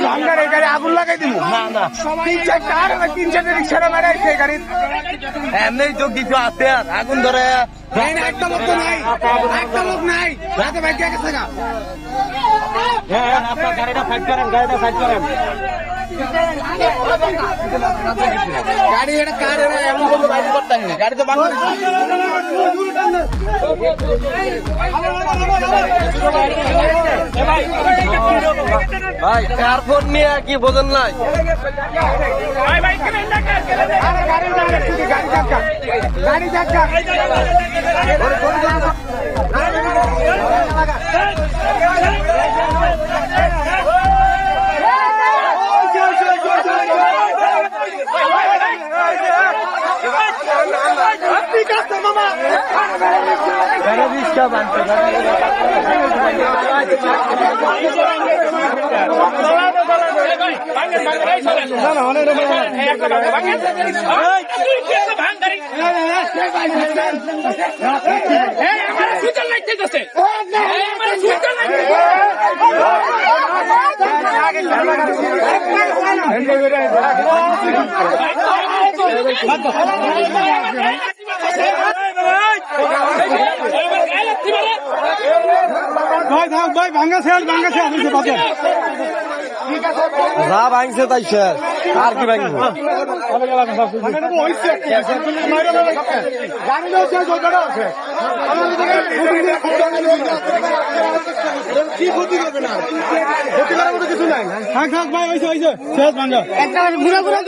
ভাঙ্গার এই গাড়ি আগুন লাগাই দিব না না তিন চারটে রিক্সাটা মারে সেই গাড়ি এমনি যোগ কিছু আছে আর আগুন ধরে একটা লোক তো নাই একটা লোক নাই রাতে বাইক গেছে গা আপনার গাড়িটা ফাইট করেন গাড়ি এটা কার এমন কোনো বাইক করতেন না গাড়ি তো ভাই কার্বন নিয়ে কি বোঝেন নাই গাড়ি ভাই ভাঙ্গা শেষ যা ভাঙছে তাই শেষ আর কি ভাঙবো কি ক্ষতি করবে না ক্ষতি করার মতো কিছু নাই থাক ভাই হয়েছে শেষ ভাঙ্গা একটা ঘুরা ঘুরা